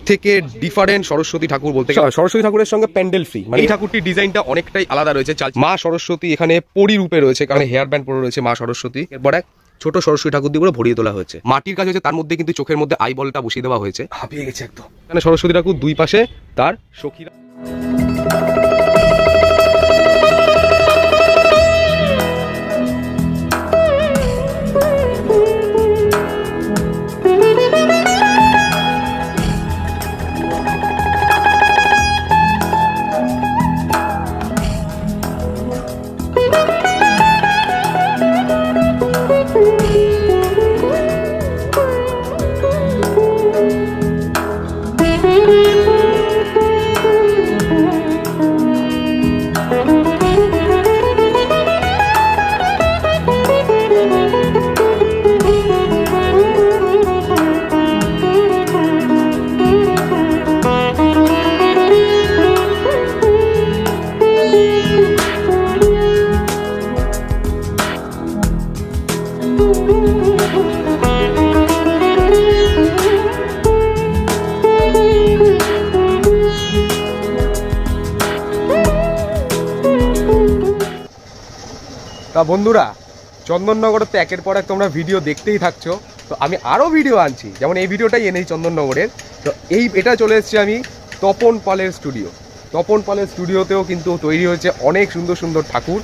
থেকে ডিফারেন্ট সরস্বতী ঠাকুর বলতে গেলে সরস্বতী ঠাকুরের সঙ্গে প্যান্ডেল ফ্রি, মানে এই ঠাকুরটির ডিজাইনটা অনেকটাই আলাদা রয়েছে। মা সরস্বতী এখানে পরি রূপে রয়েছে, কারণ হেয়ার ব্যান্ড পরে রয়েছে মা সরস্বতী। এরপর এক ছোট সরস্বতী ঠাকুর দিয়ে পুরো ভরিয়ে তোলা হয়েছে। মাটির কাজ হয়েছে, তার মধ্যে কিন্তু চোখের মধ্যে আই বলটা বসিয়ে দেওয়া হয়েছে। হাঁপিয়ে গেছে একদম। এখানে সরস্বতী ঠাকুর, দুই পাশে তার সখীরা। বন্ধুরা, চন্দননগরের তো একের পর এক তোমরা ভিডিও দেখতেই থাকছো, তো আমি আরও ভিডিও আনছি, যেমন এই ভিডিওটাই এনেছি চন্দননগরের। তো এটা চলে এসেছি আমি তপন পালের স্টুডিও। তপন পালের স্টুডিওতেও কিন্তু তৈরি হয়েছে অনেক সুন্দর সুন্দর ঠাকুর,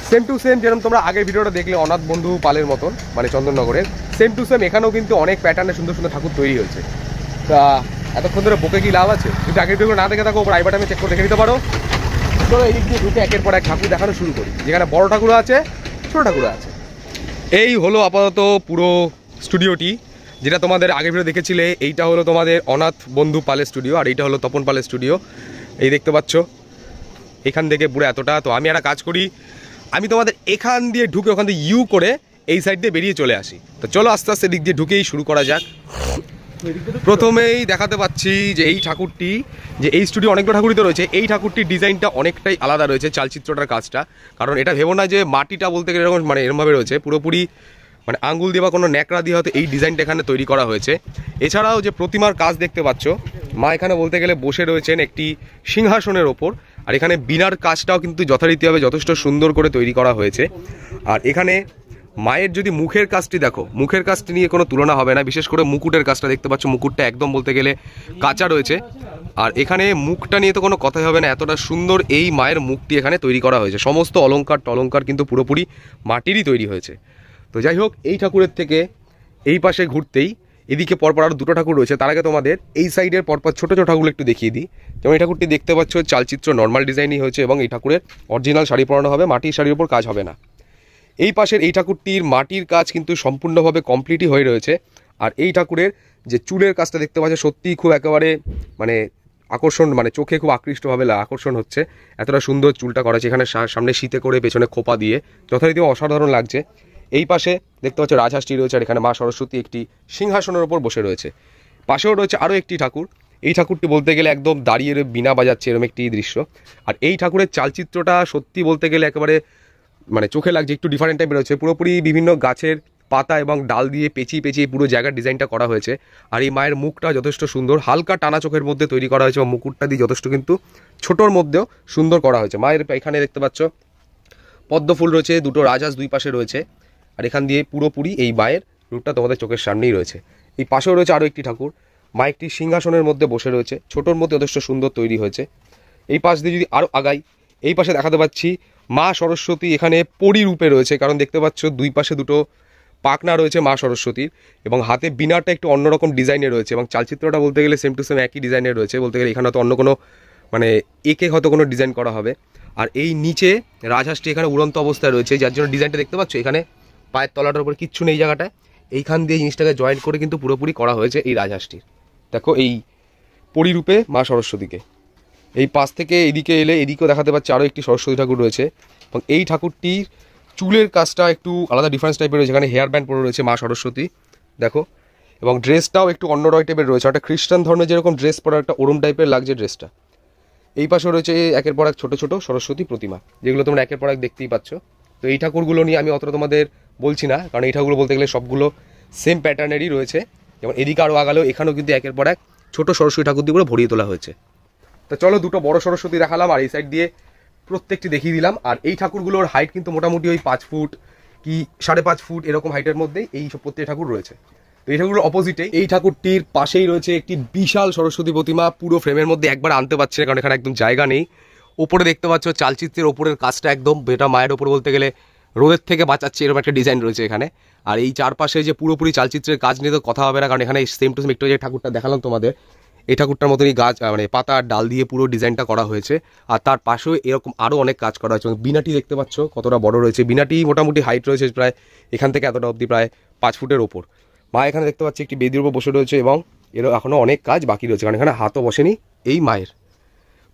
সেম টু সেম যেরকম তোমরা আগের ভিডিওটা দেখলে অনাথ বন্ধু পালের মতন, মানে চন্দননগরের সেম টু সেম এখানেও কিন্তু অনেক প্যাটার্নের সুন্দর সুন্দর ঠাকুর তৈরি হয়েছে। তা এতক্ষণ ধরে বকে কি লাভ আছে? যদি আগের ভিডিও না দেখে থাকো, ওপর আই বাটনে চেক করে দেখে নিতে পারো। চলো এই দিক দিয়ে ঢুকে একের পর এক ঠাকুর দেখানো শুরু করি। যেখানে বড় ঠাকুর আছে, ছোট ঠাকুর আছে। এই হলো আপাতত পুরো স্টুডিওটি, যেটা তোমাদের আগের ভিডিও দেখেছিলে। এইটা হলো তোমাদের অনাথ বন্ধু পালের স্টুডিও, আর এইটা হলো তপন পালের স্টুডিও। এই দেখতে পাচ্ছ এখান থেকে পুরো এতটা। তো আমি একটা কাজ করি, আমি তোমাদের এখান দিয়ে ঢুকে ওখান দিয়ে ইউ করে এই সাইড দিয়ে বেরিয়ে চলে আসি। তো চলো আস্তে আস্তে দিক দিয়ে ঢুকেই শুরু করা যাক। প্রথমেই দেখাতে পাচ্ছি যে এই ঠাকুরটি, যে এই স্টুডিও অনেকগুলো ঠাকুরই তো রয়েছে, এই ঠাকুরটির ডিজাইনটা অনেকটাই আলাদা রয়েছে চালচিত্রটার কাজটা। কারণ এটা ভেবো না যে মাটিটা বলতে গেলে এরকম, মানে এরকমভাবে রয়েছে পুরোপুরি, মানে আঙ্গুল দিয়ে বা কোনো ন্যাকড়া দিয়ে হয়তো এই ডিজাইনটা এখানে তৈরি করা হয়েছে। এছাড়াও যে প্রতিমার কাজ দেখতে পাচ্ছ, মা এখানে বলতে গেলে বসে রয়েছেন একটি সিংহাসনের ওপর, আর এখানে বিনার কাজটাও কিন্তু যথারীতিভাবে যথেষ্ট সুন্দর করে তৈরি করা হয়েছে। আর এখানে মায়ের যদি মুখের কাজটি দেখো, মুখের কাজটি নিয়ে কোনো তুলনা হবে না। বিশেষ করে মুকুটের কাজটা দেখতে পাচ্ছ, মুকুটটা একদম বলতে গেলে কাঁচা রয়েছে। আর এখানে মুখটা নিয়ে তো কোনো কথাই হবে না, এতটা সুন্দর এই মায়ের মুখটি এখানে তৈরি করা হয়েছে। সমস্ত অলঙ্কার কিন্তু পুরোপুরি মাটিরই তৈরি হয়েছে। তো যাই হোক, এই ঠাকুরের থেকে এই পাশে ঘুরতেই এদিকে পরপর আরও দুটো ঠাকুর রয়েছে। তার আগে তোমাদের এই সাইডের পরপর ছোটো ছোটো ঠাকুর একটু দেখিয়ে দিই। যেমন এই ঠাকুরটি দেখতে পাচ্ছ চালচিত্র নর্মাল ডিজাইনই হয়েছে, এবং এই ঠাকুরের অরিজিনাল শাড়ি পরানো হবে, মাটির শাড়ির ওপর কাজ হবে না। এই পাশের এই ঠাকুরটির মাটির কাজ কিন্তু সম্পূর্ণভাবে কমপ্লিটই হয়ে রয়েছে। আর এই ঠাকুরের যে চুলের কাজটা দেখতে পাচ্ছ, সত্যিই খুব একেবারে মানে আকর্ষণ, মানে চোখে খুব আকৃষ্টভাবে আকর্ষণ হচ্ছে। এতটা সুন্দর চুলটা করা আছে, এখানে সামনে শীতে করে পেছনে খোপা দিয়ে যথারীতি অসাধারণ লাগছে। এই পাশে দেখতে পাচ্ছ রাজহাঁসটি রয়েছে, আর এখানে মা সরস্বতী একটি সিংহাসনের ওপর বসে রয়েছে। পাশেও রয়েছে আরও একটি ঠাকুর। এই ঠাকুরটি বলতে গেলে একদম দাঁড়িয়ে বীণা বাজাচ্ছে, এরকম একটি দৃশ্য। আর এই ঠাকুরের চালচিত্রটা সত্যি বলতে গেলে একেবারে মানে চোখে লাগছে, একটু ডিফারেন্ট টাইপের রয়েছে। পুরোপুরি বিভিন্ন গাছের পাতা এবং ডাল দিয়ে পেঁচিয়ে পেঁচিয়ে পুরো জায়গার ডিজাইনটা করা হয়েছে। আর এই মায়ের মুখটা যথেষ্ট সুন্দর, হালকা টানা চোখের মধ্যে তৈরি করা হয়েছে, এবং মুকুটটা দিয়ে যথেষ্ট কিন্তু ছোটোর মধ্যেও সুন্দর করা হয়েছে। মায়ের এখানে দেখতে পাচ্ছ পদ্ম ফুল রয়েছে, দুটো রাজহাঁস দুই পাশে রয়েছে। আর এখান দিয়ে পুরোপুরি এই মায়ের রূপটা তোমাদের চোখের সামনেই রয়েছে। এই পাশেও রয়েছে আরও একটি ঠাকুর, মা একটি সিংহাসনের মধ্যে বসে রয়েছে, ছোটোর মধ্যে যথেষ্ট সুন্দর তৈরি হয়েছে। এই পাশ দিয়ে যদি আরও আগাই, এই পাশে দেখাতে পাচ্ছি মা সরস্বতী এখানে পরি রূপে রয়েছে। কারণ দেখতে পাচ্ছ দুই পাশে দুটো পাখনা রয়েছে মা সরস্বতীর, এবং হাতে বিনারটা একটু অন্যরকম ডিজাইনে রয়েছে, এবং চালচিত্রটা বলতে গেলে সেম টু সেম একই ডিজাইনের রয়েছে। বলতে গেলে এখানে হয়তো অন্য কোনো মানে একে হয়তো কোনো ডিজাইন করা হবে। আর এই নিচে রাজহাঁসটি এখানে উড়ন্ত অবস্থায় রয়েছে, যার জন্য ডিজাইনটা দেখতে পাচ্ছ এখানে পায়ের তলাটার উপর কিচ্ছু নেই জায়গাটায়, এইখান দিয়ে জিনিসটাকে জয়েন্ট করে কিন্তু পুরোপুরি করা হয়েছে এই রাজহাঁসটির। দেখো এই পরিরূপে মা সরস্বতীকে। এই পাশ থেকে এদিকে এলে এদিকেও দেখাতে পাচ্ছি আরও একটি সরস্বতী ঠাকুর রয়েছে, এবং এই ঠাকুরটির চুলের কাজটা একটু আলাদা ডিফারেন্স টাইপের রয়েছে। এখানে হেয়ার ব্যান্ড পরে রয়েছে মা সরস্বতী, দেখো। এবং ড্রেসটাও একটু অন্য টাইপের রয়েছে, একটা খ্রিস্টান ধর্মের যেরকম ড্রেস পরা একটা ওরম টাইপের লাগছে ড্রেসটা। এই পাশে রয়েছে একের পর এক ছোটো ছোটো সরস্বতী প্রতিমা, যেগুলো তোমরা একের পর এক দেখতেই পাচ্ছ। তো এই ঠাকুরগুলো নিয়ে আমি অতটা তোমাদের বলছি না, কারণ এই ঠাকুরগুলো বলতে গেলে সবগুলো সেম প্যাটার্নেরই রয়েছে। যেমন এদিকে আরও আগালেও এখানেও কিন্তু একের পর এক ছোট সরস্বতী ঠাকুর দিয়ে করে ভরিয়ে তোলা হয়েছে। তো চলো দুটো বড় সরস্বতী দেখালাম আর এই সাইড দিয়ে প্রত্যেকটি দেখিয়ে দিলাম। আর এই ঠাকুরগুলোর হাইট কিন্তু মোটামুটি ওই 5 ফুট কি 5.5 ফুট এরকম হাইটের মধ্যেই এই সব প্রত্যেকটি ঠাকুর রয়েছে। তো এই ঠাকুরের অপোজিটে এই ঠাকুরটির পাশেই রয়েছে একটি বিশাল সরস্বতী প্রতিমা, পুরো ফ্রেমের মধ্যে একবার আনতে পারছে না কারণ এখানে একদম জায়গা নেই। ওপরে দেখতে পাচ্ছ চালচিত্রের ওপরের কাজটা একদম, এটা মায়ের ওপর বলতে গেলে রোদের থেকে বাঁচাচ্ছে এরকম একটা ডিজাইন রয়েছে এখানে। আর এই চারপাশে যে পুরোপুরি চালচিত্রের কাজ নিয়ে তো কথা হবে না, কারণ এখানে সেম টু সেম একটু যে ঠাকুরটা দেখালাম তোমাদের, এই ঠাকুরটার মতনই গাছ মানে পাতা ডাল দিয়ে পুরো ডিজাইনটা করা হয়েছে। আর তার পাশেও এরকম আরও অনেক কাজ করা হয়েছে। এবং বিনাটি দেখতে পাচ্ছ কতটা বড় রয়েছে, বিনাটি মোটামুটি হাইট রয়েছে প্রায় এখান থেকে এতটা অবধি প্রায় 5 ফুটের ওপর। মা এখানে দেখতে পাচ্ছি একটি বেদির উপর বসে রয়েছে এবং এরও এখনও অনেক কাজ বাকি রয়েছে, কারণ এখানে হাতও বসেনি এই মায়ের।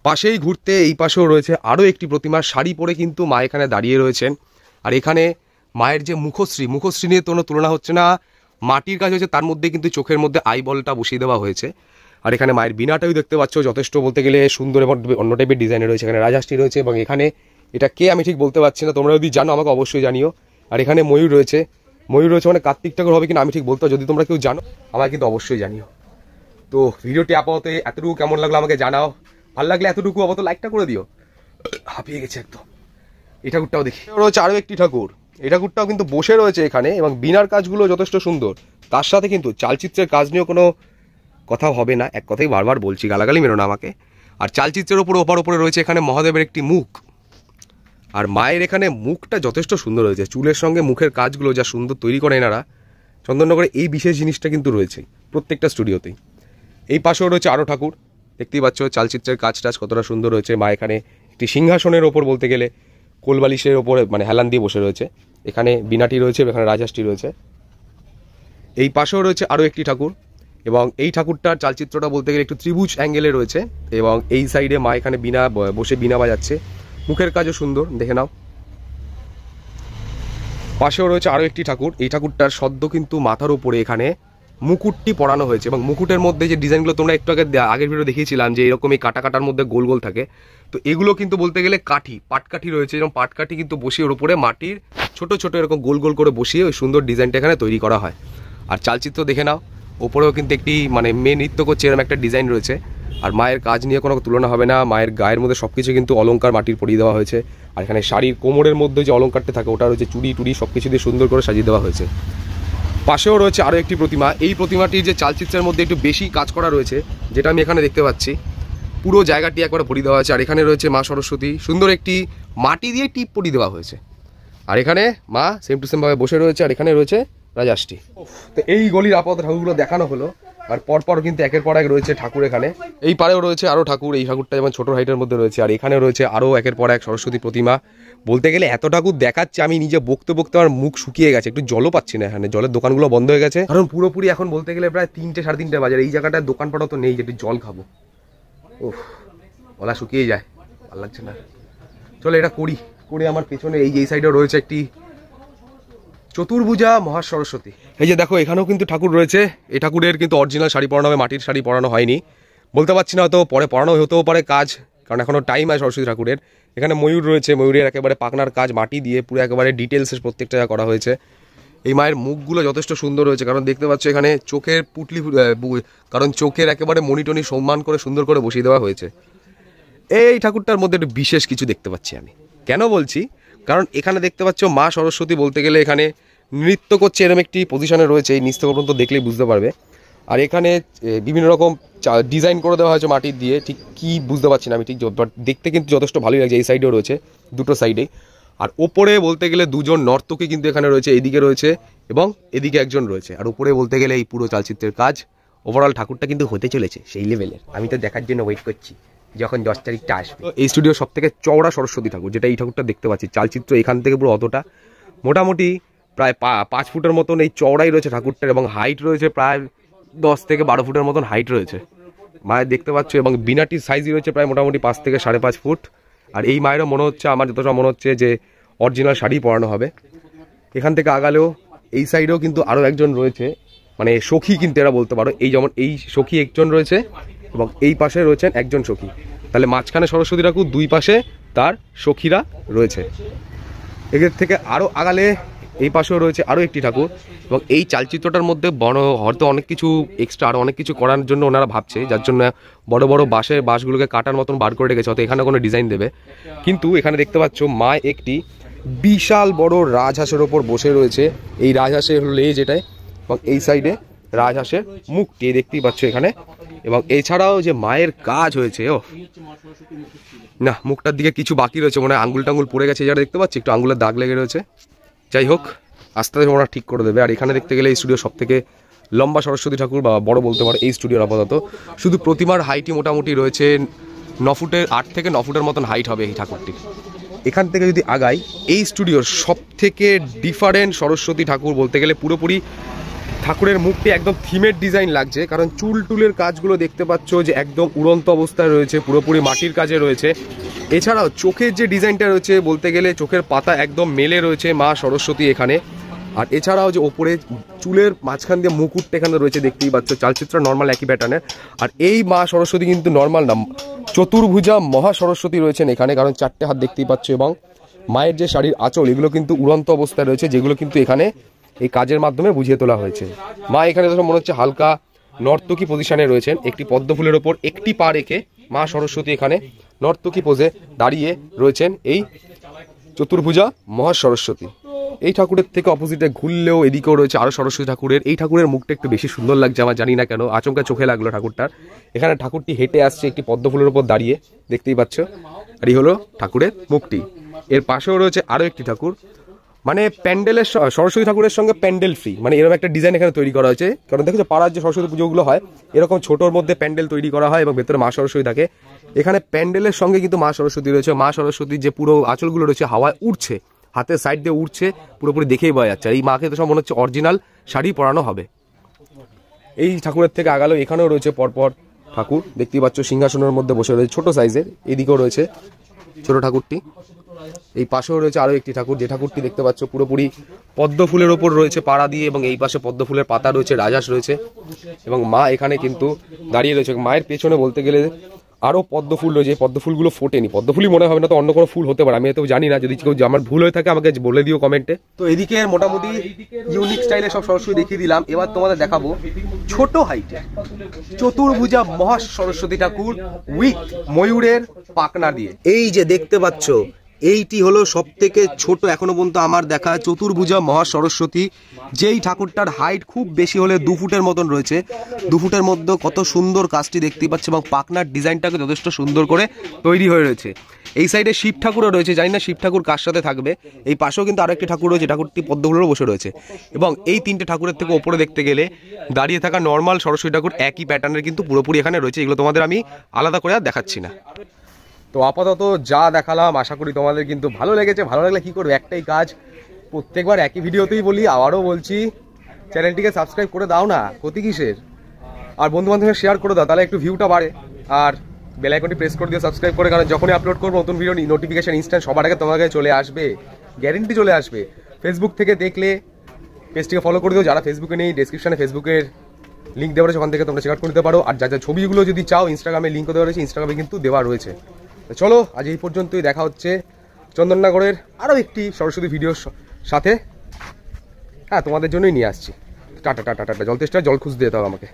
পাশেই ঘুরতে এই পাশেও রয়েছে আরও একটি প্রতিমা, শাড়ি পরে কিন্তু মা এখানে দাঁড়িয়ে রয়েছেন। আর এখানে মায়ের যে মুখশ্রী নিয়ে কোনো তুলনা হচ্ছে না, মাটির কাজ হয়েছে তার মধ্যে কিন্তু চোখের মধ্যে আইবলটা বসিয়ে দেওয়া হয়েছে। আর এখানে মায়ের বিনাটাও দেখতে পাচ্ছ যথেষ্ট বলতে গেলে সুন্দর এবং অন্য টাইপের ডিজাইনে রয়েছে। এখানে রাজহাঁসটি রয়েছে এবং এখানে এটা কে আমি ঠিক বলতে পারছি না, তোমরা যদি জানো আমাকে অবশ্যই জানিও। আর এখানে ময়ূর রয়েছে মানে কার্তিক ঠাকুর হবে কিনা আমি ঠিক বলতে, যদি তোমরা কেউ জানো আমাকে কিন্তু অবশ্যই জানিও। তো ভিডিওটি আপাতত এতটুকু কেমন লাগলো আমাকে জানাও, ভালো লাগলে এতটুকু আপাতত লাইকটা করে দিও। হাঁপিয়ে গেছে একদম। এই ঠাকুরটাও দেখি রয়েছে আরও একটি ঠাকুর, এই ঠাকুরটাও কিন্তু বসে রয়েছে এখানে এবং বিনার কাজগুলো যথেষ্ট সুন্দর। তার সাথে কিন্তু চালচিত্রের কাজ নিয়েও কোনো কথা হবে না, এক কথাই বারবার বলছি, গালাগালি মেরো না আমাকে। আর চালচিত্রের ওপরে ওপরে রয়েছে এখানে মহাদেবের একটি মুখ, আর মায়ের এখানে মুখটা যথেষ্ট সুন্দর হয়েছে, চুলের সঙ্গে মুখের কাজগুলো যা সুন্দর তৈরি করে এনারা চন্দননগরে, এই বিশেষ জিনিসটা কিন্তু রয়েছে প্রত্যেকটা স্টুডিওতেই। এই পাশেও রয়েছে আরও ঠাকুর, দেখতেই পাচ্ছ চালচিত্রের কাজ টাজ কতটা সুন্দর হয়েছে। মা এখানে একটি সিংহাসনের ওপর বলতে গেলে কোলবালিশের ওপরে মানে হেলান দিয়ে বসে রয়েছে। এখানে বিনাটি রয়েছে, এখানে রাজহাঁসটি রয়েছে। এই পাশেও রয়েছে আরও একটি ঠাকুর এবং এই ঠাকুরটার চালচিত্রটা বলতে গেলে একটু ত্রিভুজ অ্যাঙ্গেলে রয়েছে এবং এই সাইডে মা এখানে বিনা বসে বিনা বাজাচ্ছে, মুখের কাজও সুন্দর, দেখে নাও। পাশেও রয়েছে আরও একটি ঠাকুর, এই ঠাকুরটার সদ্য কিন্তু মাথার উপরে এখানে মুকুটটি পরানো হয়েছে এবং মুকুটের মধ্যে যে ডিজাইনগুলো তোমরা একটু আগের ভিডিও দেখিয়েছিলাম যে এরকম এই কাটার মধ্যে গোল গোল থাকে, তো এগুলো কিন্তু বলতে গেলে পাটকাঠি রয়েছে, এবং পাটকাঠি কিন্তু বসিয়ে ওর উপরে মাটির ছোট ছোট এরকম গোল গোল করে বসিয়ে ওই সুন্দর ডিজাইনটা এখানে তৈরি করা হয়। আর চালচিত্র দেখে নাও, ওপরেও কিন্তু একটি মানে মেয়ে নৃত্য করছে এরকম একটা ডিজাইন রয়েছে। আর মায়ের কাজ নিয়ে কোনো তুলনা হবে না, মায়ের গায়ের মধ্যে সব কিছু কিন্তু অলঙ্কার মাটির পরিয়ে দেওয়া হয়েছে। আর এখানে শাড়ির কোমরের মধ্যে যে অলঙ্কারটা থাকে ওটা রয়েছে, চুড়ি টুড়ি সব কিছু দিয়ে সুন্দর করে সাজিয়ে দেওয়া হয়েছে। পাশেও রয়েছে আরও একটি প্রতিমা, এই প্রতিমাটির যে চালচিত্রের মধ্যে একটু বেশি কাজ করা রয়েছে, যেটা আমি এখানে দেখতে পাচ্ছি, পুরো জায়গাটি একবার ভরিয়ে দেওয়া হয়েছে। আর এখানে রয়েছে মা সরস্বতী, সুন্দর একটি মাটি দিয়ে টিপ পরিয়ে দেওয়া হয়েছে। আর এখানে মা সেম টু সেম ভাবে বসে রয়েছে, আর এখানে রয়েছে রাজহাঁসটি। তো এই গলির আপাতত ঠাকুরগুলো দেখানো হলো, আর পরপর কিন্তু একের পর এক রয়েছে ঠাকুর। এখানে এই পারেও রয়েছে আরও ঠাকুর, এই ঠাকুরটা যেমন ছোট হাইটের মধ্যে রয়েছে, আর এখানে রয়েছে আরও একের পর এক সরস্বতী প্রতিমা। বলতে গেলে এত ঠাকুর দেখাচ্ছে আমি নিজে বকতে আমার মুখ শুকিয়ে গেছে, একটু জলও পাচ্ছি না, এখানে জলের দোকানগুলো বন্ধ হয়ে গেছে, কারণ পুরোপুরি এখন বলতে গেলে প্রায় 3টে 3:30 বাজার। এই জায়গাটায় দোকানপাটও তো নেই যে একটু জল খাবো, ওহ গলা শুকিয়ে যায়, ভালো লাগছে না। চলো এটা করে আমার পেছনে এই সাইডেও রয়েছে একটি চতুর্ভুজা মহাসরস্বতী। এই যে দেখো এখানেও কিন্তু ঠাকুর রয়েছে, এই ঠাকুরের কিন্তু অরিজিনাল শাড়ি পরানো হবে, মাটির শাড়ি পরানো হয়নি, বলতে পারছি না, হয়তো পরে পরানো হতেও পারে কাজ, কারণ এখনও টাইম আছে সরস্বতী ঠাকুরের। এখানে ময়ূর রয়েছে, ময়ূরের একেবারে পাখনার কাজ মাটি দিয়ে পুরো একেবারে ডিটেলসের প্রত্যেকটা করা হয়েছে। এই মায়ের মুখগুলো যথেষ্ট সুন্দর হয়েছে, কারণ দেখতে পাচ্ছ এখানে চোখের পুটলি, কারণ চোখের একেবারে মনিটনি সম্মান করে সুন্দর করে বসিয়ে দেওয়া হয়েছে। এই ঠাকুরটার মধ্যে একটু বিশেষ কিছু দেখতে পাচ্ছি আমি, কেন বলছি, কারণ এখানে দেখতে পাচ্ছ মা সরস্বতী বলতে গেলে এখানে নৃত্য করছে এরকম একটি পজিশনে রয়েছে, এই নিচ থেকে পর্যন্ত দেখলেই বুঝতে পারবে। আর এখানে বিভিন্ন রকম ডিজাইন করে দেওয়া হয়েছে মাটির দিয়ে, ঠিক কি বুঝতে পারছি না আমি ঠিক, বাট দেখতে কিন্তু যথেষ্ট ভালোই লাগছে। এই সাইডেও রয়েছে, দুটো সাইডেই। আর ওপরে বলতে গেলে দুজন নর্তকী কিন্তু এখানে রয়েছে, এইদিকে রয়েছে এবং এদিকে একজন রয়েছে। আর উপরে বলতে গেলে এই পুরো চালচিত্রের কাজ, ওভারঅল ঠাকুরটা কিন্তু হতে চলেছে সেই লেভেলের, আমি তো দেখার জন্য ওয়েট করছি যখন 10 তারিখটা আসবে। এই স্টুডিও সব থেকে চওড়া সরস্বতী ঠাকুর, যেটা এই ঠাকুরটা দেখতে পাচ্ছি, চালচিত্র এখান থেকে পুরো অতটা মোটামুটি প্রায় 5 ফুটের মতন এই চওড়াই রয়েছে ঠাকুরটার, এবং হাইট রয়েছে প্রায় 10 থেকে 12 ফুটের মতন হাইট রয়েছে মায়ের, দেখতে পাচ্ছ। এবং বিনাটির সাইজই রয়েছে প্রায় মোটামুটি 5 থেকে 5.5 ফুট। আর এই মায়েরও মনে হচ্ছে, আমার যতটা মনে হচ্ছে যে অরিজিনাল শাড়ি পরানো হবে। এখান থেকে আগালেও এই সাইডেও কিন্তু আরও একজন রয়েছে, মানে সখী কিন্তু এরা বলতে পারো, এই যেমন এই সখী একজন রয়েছে এবং এই পাশে রয়েছেন একজন সখী, তাহলে মাঝখানে সরস্বতী ঠাকুর, দুই পাশে তার সখীরা রয়েছে। এদের থেকে আরও আগালে এই পাশেও রয়েছে আরও একটি ঠাকুর, এবং এই চালচিত্রটার মধ্যে বড় হয়তো অনেক কিছু এক্সট্রা আরও অনেক কিছু করার জন্য ওনারা ভাবছে, যার জন্য বড় বড় বাঁশগুলোকে কাটার মতন বার করে রেখেছে, হয়তো এখানে কোনো ডিজাইন দেবে। কিন্তু এখানে দেখতে পাচ্ছ মা একটি বিশাল বড় রাজহাঁসের ওপর বসে রয়েছে। এই রাজহাঁসের লেজ এটাই, এবং এই সাইডে রাজহাঁসের মুখটি দেখতেই পাচ্ছ এখানে। এবং এছাড়াও যে মায়ের কাজ হয়েছে, ও না, মুখটার দিকে কিছু বাকি রয়েছে, মনে হয় আঙ্গুল টাঙ্গুল পড়ে গেছে, যারা দেখতে পাচ্ছি একটু আঙ্গুলের দাগ লেগে রয়েছে। যাই হোক, আস্তে আস্তে ওরা ঠিক করে দেবে। আর এখানে দেখতে গেলে এই স্টুডিও সব থেকে লম্বা সরস্বতী ঠাকুর বা বড় বলতে পারো এই স্টুডিওর আপাতত। শুধু প্রতিমার হাইটই মোটামুটি রয়েছে 9 ফুটের, 8 থেকে 9 ফুটের মতন হাইট হবে এই ঠাকুরটি। এখান থেকে যদি আগাই, এই স্টুডিওর সব থেকে ডিফারেন্ট সরস্বতী ঠাকুর বলতে গেলে পুরোপুরি ঠাকুরের মুখটি একদম থিমের ডিজাইন লাগছে, কারণ চুল টুলের কাজগুলো দেখতে পাচ্ছ যে একদম উড়ন্ত অবস্থায় রয়েছে, পুরোপুরি মাটির কাজে রয়েছে। এছাড়াও চোখের যে ডিজাইনটা রয়েছে বলতে গেলে চোখের পাতা একদম মেলে রয়েছে মা সরস্বতী এখানে। আর এছাড়াও যে ওপরে চুলের মাঝখান দিয়ে মুকুটটা এখানে রয়েছে দেখতেই পাচ্ছ, চালচিত্র নর্মাল একই প্যাটার্নের। আর এই মা সরস্বতী কিন্তু নর্মাল না, চতুর্ভুজা মহা সরস্বতী রয়েছেন এখানে, কারণ 4টে হাত দেখতেই পাচ্ছ। এবং মায়ের যে শাড়ির আঁচল এগুলো কিন্তু উড়ন্ত অবস্থায় রয়েছে, যেগুলো কিন্তু এখানে এই কাজের মাধ্যমে বুঝিয়ে তোলা হয়েছে। মা এখানে মনে হচ্ছে হালকা নর্তকী পজিশনে রয়েছেন, একটি পদ্ম ফুলের ওপর একটি পা রেখে মা সরস্বতী এখানে নর্তকী পোজে দাঁড়িয়ে রয়েছেন এই চতুর্ভুজা মহা সরস্বতী। এই ঠাকুরের থেকে অপোজিটে ঘুরলেও এদিকেও রয়েছে আরও সরস্বতী ঠাকুরের। এই ঠাকুরের মুখটা একটু বেশি সুন্দর লাগছে আমার, জানি না কেন, আচমকা চোখে লাগলো ঠাকুরটার। এখানে ঠাকুরটি হেঁটে আসছে একটি পদ্ম ফুলের ওপর দাঁড়িয়ে, দেখতেই পাচ্ছ। আর এই হলো ঠাকুরের মুখটি। এর পাশেও রয়েছে আরও একটি ঠাকুর, মানে প্যান্ডেলের সরস্বতী ঠাকুরের সঙ্গে প্যান্ডেল ফ্রি, মানে এরকম একটা ডিজাইন এখানে তৈরি করা হয়েছে। কারণ দেখেছো পাড়ার যে সরস্বতী পুজোগুলো হয় এরকম ছোটোর মধ্যে প্যান্ডেল তৈরি করা হয় এবং ভেতরে মা সরস্বতী থাকে। এখানে প্যান্ডেলের সঙ্গে কিন্তু মা সরস্বতী রয়েছে। মা সরস্বতীর যে পুরো আঁচলগুলো রয়েছে হাওয়ায় উঠছে, হাতের সাইড দিয়ে উঠছে, পুরোপুরি দেখেই পাওয়া যাচ্ছে। আর এই মাকে তো সব মনে হচ্ছে অরিজিনাল শাড়ি পরানো হবে। এই ঠাকুরের থেকে আগালো এখানেও রয়েছে পরপর ঠাকুর, দেখতেই পাচ্ছ সিংহাসনের মধ্যে বসে রয়েছে ছোট সাইজের। এদিকেও রয়েছে ছোট ঠাকুরটি। এই পাশেও রয়েছে আরও একটি ঠাকুর, যে ঠাকুরটি দেখতে পাচ্ছ পুরোপুরি পদ্ম ফুলের ওপর রয়েছে পাড়া দিয়ে, এবং এই পাশে পদ্ম ফুলের পাতা রয়েছে, রাজহাঁস রয়েছে, এবং মা এখানে কিন্তু দাঁড়িয়ে রয়েছে। মায়ের পেছনে বলতে গেলে আরও পদ্ম ফুল রয়েছে, পদ্ম ফুলগুলো ফোটেনি, পদ্ম ফুলই মনে হবে না, তো অন্য কোনো ফুল হতে পারে, আমি এত জানি না। যদি কেউ আমার ভুল হয়ে থাকে আমাকে বলে দিও কমেন্টে। তো এদিকে মোটামুটি ইউনিক স্টাইলে সব সরস্বতী দেখিয়ে দিলাম। এবার তোমাদের দেখাবো ছোট হাইটে চতুর্ভুজা মহা সরস্বতী ঠাকুর উইথ ময়ূরের পাখনা দিয়ে। এই যে দেখতে পাচ্ছ এইটি হলো সব থেকে ছোট এখনো পর্যন্ত আমার দেখা চতুর্ভুজা মহা সরস্বতী, যেই ঠাকুরটার হাইট খুব বেশি হলে 2 ফুটের মতন রয়েছে। 2 ফুটের মধ্যে কত সুন্দর কাজটি দেখতেই পাচ্ছে, এবং পাখনার ডিজাইনটাকে যথেষ্ট সুন্দর করে তৈরি হয়ে রয়েছে। এই সাইডে শিব ঠাকুরও রয়েছে, জানি না শিব ঠাকুর কার সাথে থাকবে। এই পাশেও কিন্তু আরেকটি ঠাকুর রয়েছে, ঠাকুরটি পদ্মগুলোরও বসে রয়েছে। এবং এই 3টে ঠাকুরের থেকে ওপরে দেখতে গেলে দাঁড়িয়ে থাকা নর্মাল সরস্বতী ঠাকুর একই প্যাটার্নের কিন্তু পুরোপুরি এখানে রয়েছে। এগুলো তোমাদের আমি আলাদা করে আর দেখাচ্ছি না। তো আপাতত যা দেখালাম আশা করি তোমাদের কিন্তু ভালো লেগেছে। ভালো লাগলে কী করবে, একটাই কাজ, প্রত্যেকবার একই ভিডিওতেই বলি, আবারও বলছি, চ্যানেলটিকে সাবস্ক্রাইব করে দাও না, ক্ষতি কিসের। আর বন্ধু বান্ধবের শেয়ার করে দাও, তাহলে একটু ভিউটা বাড়ে। আর বেল আইকনটি প্রেস করে দিও সাবস্ক্রাইব করে, কারণ যখনই আপলোড করবো নতুন ভিডিও নোটিফিকেশন ইনস্ট্যান্ট সবার আগে তোমার কাছে চলে আসবে, গ্যারেন্টি চলে আসবে। ফেসবুক থেকে দেখলে পেজটিকে ফলো করে দিও, যারা ফেসবুকে নেই ডেসক্রিপশনে ফেসবুকের লিঙ্ক দেওয়া রয়েছে, ওখান থেকে তোমরা চেক আউট করতে পারো। আর যা যা ছবিগুলো যদি চাও ইনস্টাগ্রামে লিঙ্কও দেওয়া রয়েছে, ইনস্টাগ্রামে কিন্তু দেওয়া রয়েছে। চলো আজ এই পর্যন্তই, দেখা হচ্ছে চন্দননগরের আরও একটি সরস্বতী ভিডিওর সাথে। হ্যাঁ, তোমাদের জন্যই নিয়ে আসছি। Tata tata tata. জল তেষ্টা, জল খুঁজতে যেতে হবে আমাকে।